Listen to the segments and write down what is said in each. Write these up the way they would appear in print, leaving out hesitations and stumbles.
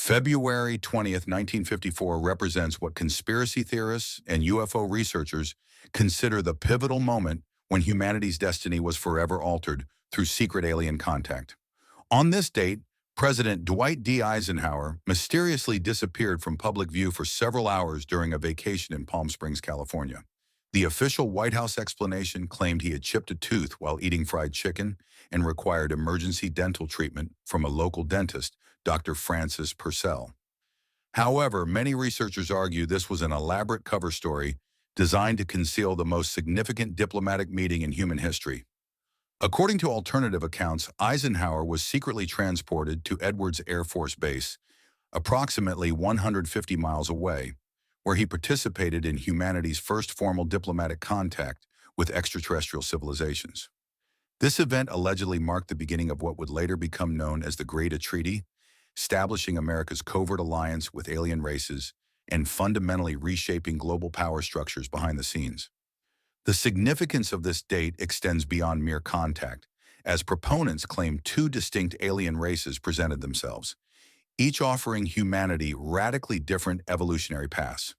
February 20th, 1954 represents what conspiracy theorists and UFO researchers consider the pivotal moment when humanity's destiny was forever altered through secret alien contact. On this date, President Dwight D. Eisenhower mysteriously disappeared from public view for several hours during a vacation in Palm Springs, California. The official White House explanation claimed he had chipped a tooth while eating fried chicken and required emergency dental treatment from a local dentist, Dr. Francis Purcell. However, many researchers argue this was an elaborate cover story designed to conceal the most significant diplomatic meeting in human history. According to alternative accounts, Eisenhower was secretly transported to Edwards Air Force Base, approximately 150 miles away, where he participated in humanity's first formal diplomatic contact with extraterrestrial civilizations. This event allegedly marked the beginning of what would later become known as the Greada Treaty, establishing America's covert alliance with alien races and fundamentally reshaping global power structures behind the scenes. The significance of this date extends beyond mere contact, as proponents claim two distinct alien races presented themselves, each offering humanity radically different evolutionary paths.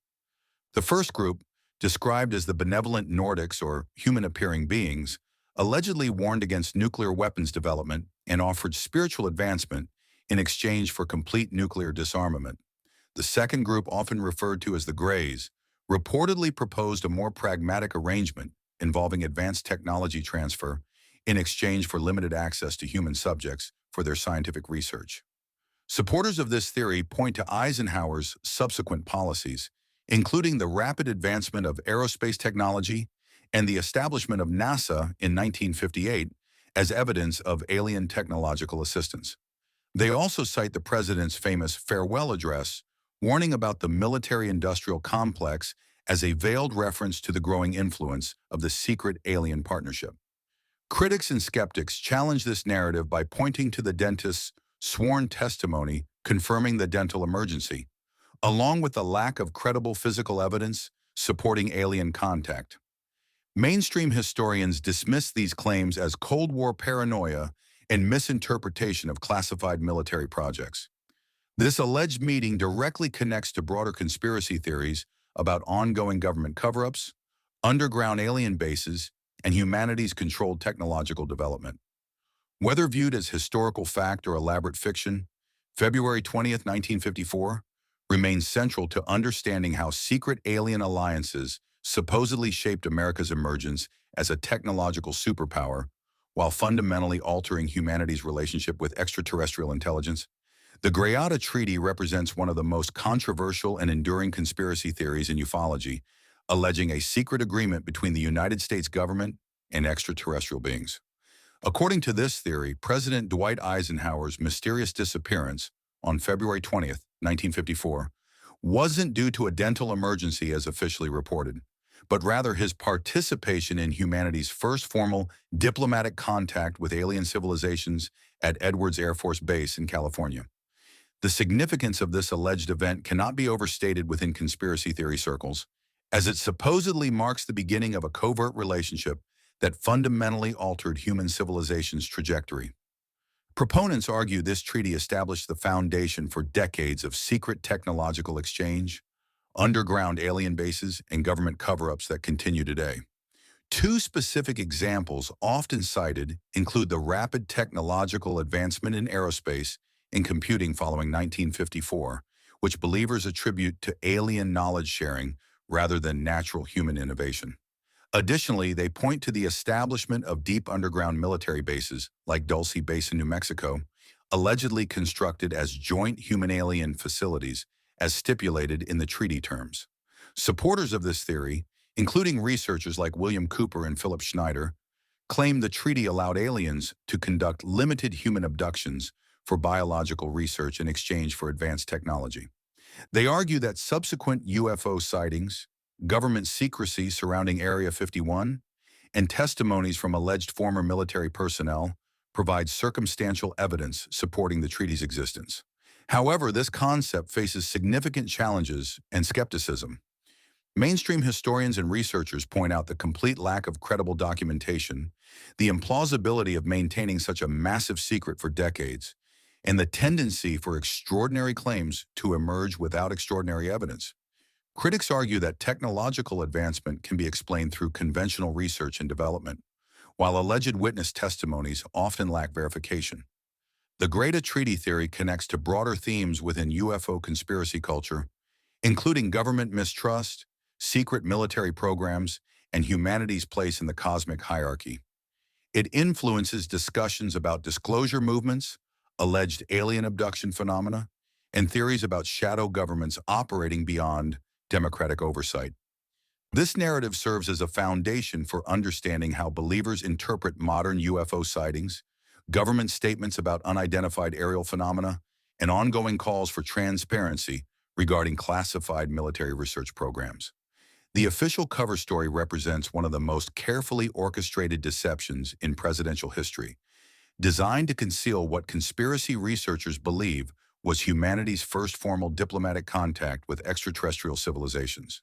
The first group, described as the benevolent Nordics or human-appearing beings, allegedly warned against nuclear weapons development and offered spiritual advancement in exchange for complete nuclear disarmament. The second group, often referred to as the Greys, reportedly proposed a more pragmatic arrangement involving advanced technology transfer in exchange for limited access to human subjects for their scientific research. Supporters of this theory point to Eisenhower's subsequent policies, including the rapid advancement of aerospace technology and the establishment of NASA in 1958 as evidence of alien technological assistance. They also cite the president's famous farewell address, warning about the military-industrial complex as a veiled reference to the growing influence of the secret alien partnership. Critics and skeptics challenge this narrative by pointing to the dentist's sworn testimony confirming the dental emergency, along with the lack of credible physical evidence supporting alien contact. Mainstream historians dismiss these claims as Cold War paranoia and misinterpretation of classified military projects. This alleged meeting directly connects to broader conspiracy theories about ongoing government cover-ups, underground alien bases, and humanity's controlled technological development. Whether viewed as historical fact or elaborate fiction, February 20th, 1954 remains central to understanding how secret alien alliances supposedly shaped America's emergence as a technological superpower while fundamentally altering humanity's relationship with extraterrestrial intelligence. The Greada Treaty represents one of the most controversial and enduring conspiracy theories in ufology, alleging a secret agreement between the United States government and extraterrestrial beings. According to this theory, President Dwight Eisenhower's mysterious disappearance on February 20th, 1954, wasn't due to a dental emergency as officially reported, but rather his participation in humanity's first formal diplomatic contact with alien civilizations at Edwards Air Force Base in California. The significance of this alleged event cannot be overstated within conspiracy theory circles, as it supposedly marks the beginning of a covert relationship that fundamentally altered human civilization's trajectory. Proponents argue this treaty established the foundation for decades of secret technological exchange, underground alien bases, and government cover-ups that continue today. Two specific examples often cited include the rapid technological advancement in aerospace and computing following 1954, which believers attribute to alien knowledge sharing rather than natural human innovation. Additionally, they point to the establishment of deep underground military bases, like Dulce Base in New Mexico, allegedly constructed as joint human-alien facilities, as stipulated in the treaty terms. Supporters of this theory, including researchers like William Cooper and Philip Schneider, claim the treaty allowed aliens to conduct limited human abductions for biological research in exchange for advanced technology. They argue that subsequent UFO sightings, government secrecy surrounding Area 51, and testimonies from alleged former military personnel provide circumstantial evidence supporting the treaty's existence. However, this concept faces significant challenges and skepticism. Mainstream historians and researchers point out the complete lack of credible documentation, the implausibility of maintaining such a massive secret for decades, and the tendency for extraordinary claims to emerge without extraordinary evidence. Critics argue that technological advancement can be explained through conventional research and development, while alleged witness testimonies often lack verification. The Greada Treaty theory connects to broader themes within UFO conspiracy culture, including government mistrust, secret military programs, and humanity's place in the cosmic hierarchy. It influences discussions about disclosure movements, alleged alien abduction phenomena, and theories about shadow governments operating beyond democratic oversight. This narrative serves as a foundation for understanding how believers interpret modern UFO sightings, government statements about unidentified aerial phenomena, and ongoing calls for transparency regarding classified military research programs. The official cover story represents one of the most carefully orchestrated deceptions in presidential history, designed to conceal what conspiracy researchers believe was humanity's first formal diplomatic contact with extraterrestrial civilizations.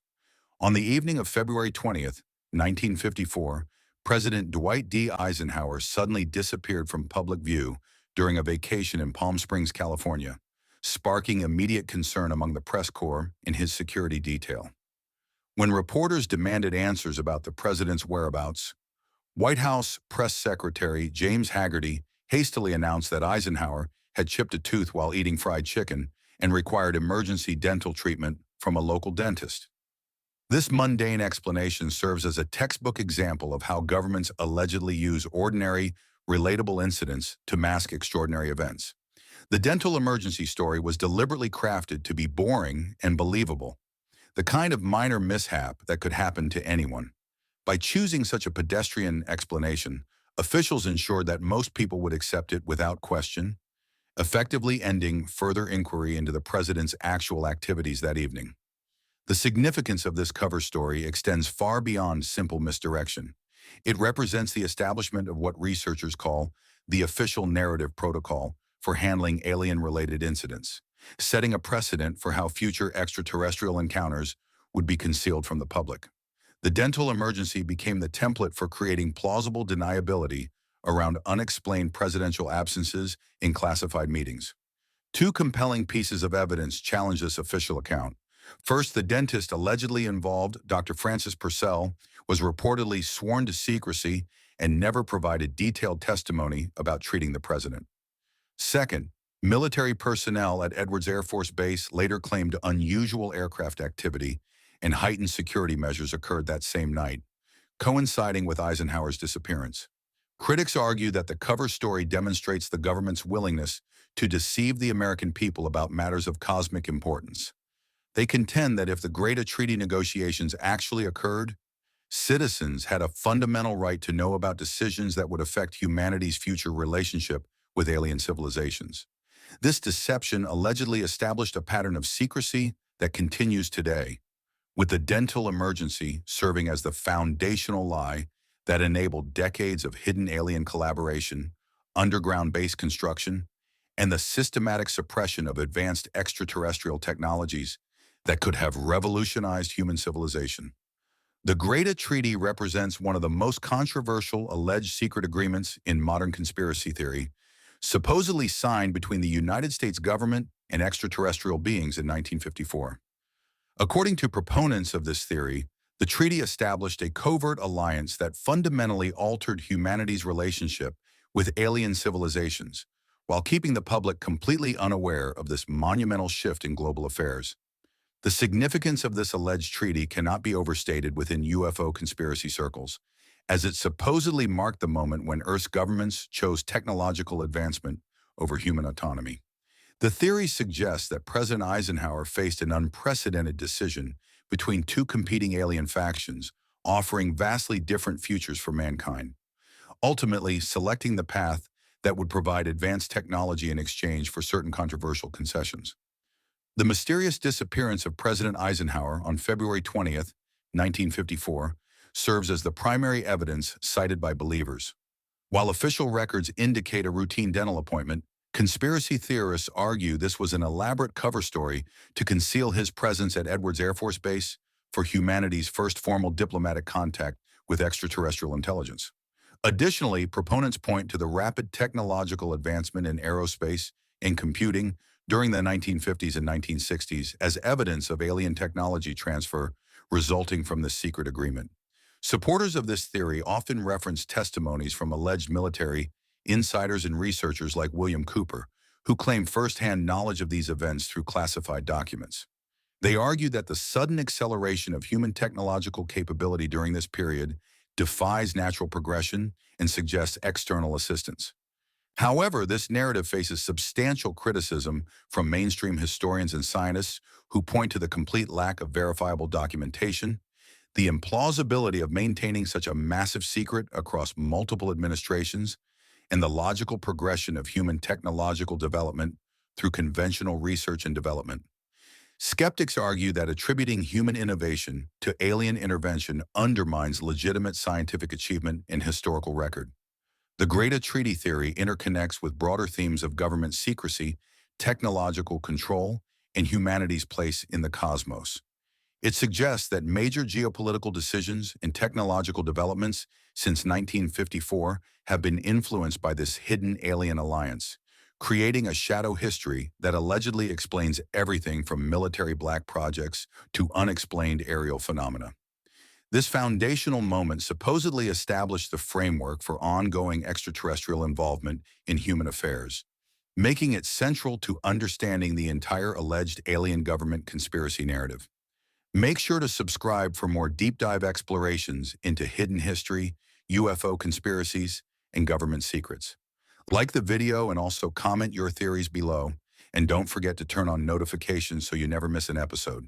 On the evening of February 20th, 1954, President Dwight D. Eisenhower suddenly disappeared from public view during a vacation in Palm Springs, California, sparking immediate concern among the press corps and his security detail. When reporters demanded answers about the president's whereabouts, White House Press Secretary James Haggerty hastily announced that Eisenhower had chipped a tooth while eating fried chicken and required emergency dental treatment from a local dentist. This mundane explanation serves as a textbook example of how governments allegedly use ordinary, relatable incidents to mask extraordinary events. The dental emergency story was deliberately crafted to be boring and believable, the kind of minor mishap that could happen to anyone. By choosing such a pedestrian explanation, officials ensured that most people would accept it without question, effectively ending further inquiry into the president's actual activities that evening. The significance of this cover story extends far beyond simple misdirection. It represents the establishment of what researchers call the official narrative protocol for handling alien-related incidents, setting a precedent for how future extraterrestrial encounters would be concealed from the public. The dental emergency became the template for creating plausible deniability around unexplained presidential absences in classified meetings. Two compelling pieces of evidence challenge this official account. First, the dentist allegedly involved, Dr. Francis Purcell, was reportedly sworn to secrecy and never provided detailed testimony about treating the president. Second, military personnel at Edwards Air Force Base later claimed unusual aircraft activity and heightened security measures occurred that same night, coinciding with Eisenhower's disappearance. Critics argue that the cover story demonstrates the government's willingness to deceive the American people about matters of cosmic importance. They contend that if the Greada Treaty negotiations actually occurred, citizens had a fundamental right to know about decisions that would affect humanity's future relationship with alien civilizations. This deception allegedly established a pattern of secrecy that continues today, with the dental emergency serving as the foundational lie that enabled decades of hidden alien collaboration, underground base construction, and the systematic suppression of advanced extraterrestrial technologies that could have revolutionized human civilization. The Greada Treaty represents one of the most controversial alleged secret agreements in modern conspiracy theory, supposedly signed between the United States government and extraterrestrial beings in 1954. According to proponents of this theory, the treaty established a covert alliance that fundamentally altered humanity's relationship with alien civilizations, while keeping the public completely unaware of this monumental shift in global affairs. The significance of this alleged treaty cannot be overstated within UFO conspiracy circles, as it supposedly marked the moment when Earth's governments chose technological advancement over human autonomy. The theory suggests that President Eisenhower faced an unprecedented decision between two competing alien factions, offering vastly different futures for mankind, ultimately selecting the path that would provide advanced technology in exchange for certain controversial concessions. The mysterious disappearance of President Eisenhower on February 20th, 1954, serves as the primary evidence cited by believers. While official records indicate a routine dental appointment, conspiracy theorists argue this was an elaborate cover story to conceal his presence at Edwards Air Force Base for humanity's first formal diplomatic contact with extraterrestrial intelligence. Additionally, proponents point to the rapid technological advancement in aerospace and computing during the 1950s and 1960s as evidence of alien technology transfer resulting from this secret agreement. Supporters of this theory often reference testimonies from alleged military insiders and researchers like William Cooper, who claim firsthand knowledge of these events through classified documents. They argue that the sudden acceleration of human technological capability during this period defies natural progression and suggests external assistance. However, this narrative faces substantial criticism from mainstream historians and scientists who point to the complete lack of verifiable documentation, the implausibility of maintaining such a massive secret across multiple administrations, and the logical progression of human technological development through conventional research and development. Skeptics argue that attributing human innovation to alien intervention undermines legitimate scientific achievement and historical record. The Greada Treaty theory interconnects with broader themes of government secrecy, technological control, and humanity's place in the cosmos. It suggests that major geopolitical decisions and technological developments since 1954 have been influenced by this hidden alien alliance, creating a shadow history that allegedly explains everything from military black projects to unexplained aerial phenomena. This foundational moment supposedly established the framework for ongoing extraterrestrial involvement in human affairs, making it central to understanding the entire alleged alien government conspiracy narrative. Make sure to subscribe for more deep dive explorations into hidden history, UFO conspiracies, and government secrets. Like the video and also comment your theories below, and don't forget to turn on notifications so you never miss an episode.